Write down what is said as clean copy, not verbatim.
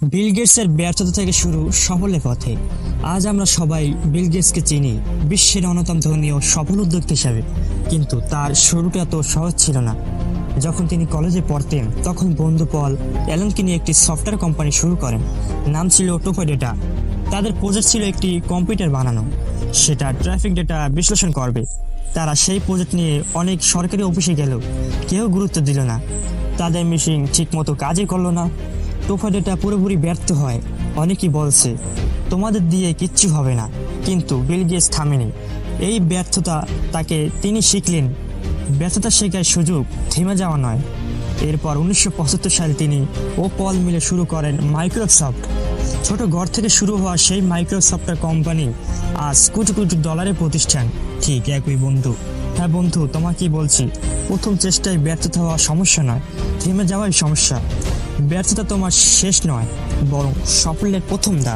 বিল গেটসের ব্যর্থতা থেকে শুরু সফলের পথে। আজ আমরা সবাই বিল গেটসকে চিনি বিশ্বের অন্যতম ধনী ও সফল উদ্যোক্তা হিসাবে, কিন্তু তার শুরুটা এত সহজ ছিল না। যখন তিনি কলেজে পড়তেন তখন বন্ধু পল অ্যালেনকে নিয়ে একটি সফটওয়্যার কোম্পানি শুরু করেন। নাম ছিল টোকোডেটা। তাদের প্রজেক্ট ছিল একটি কম্পিউটার বানানো, সেটা ট্রাফিক ডেটা বিশ্লেষণ করবে। তারা সেই প্রজেক্ট নিয়ে অনেক সরকারি অফিসে গেলেও কেউ গুরুত্ব দিল না। তাদের মেশিন ঠিকমতো কাজই করলো না। টোকোডেটা পুরোপুরি ব্যর্থ হয়। অনেকেই বলছে তোমাদের দিয়ে কিচ্ছু হবে না, কিন্তু বিল গেটস থামেনি। এই ব্যর্থতা তাকে তিনি শিখলেন ব্যর্থতা শেখার সুযোগ থেমে যাওয়া নয়। এরপর 1975 সালে তিনি ও পল মিলে শুরু করেন মাইক্রোসফট। ছোট ঘর থেকে শুরু হওয়া সেই মাইক্রোসফটের কোম্পানি আজ কোটি কোটি ডলারের প্রতিষ্ঠান। ঠিক একই বন্ধু। হ্যাঁ বন্ধু, তোমাকেই বলছি, প্রথম চেষ্টায় ব্যর্থতা হওয়া সমস্যা নয়, থেমে যাওয়াই সমস্যা। ব্যর্থতা তোমার শেষ নয়, বরং সাফল্যের প্রথম ধাপ।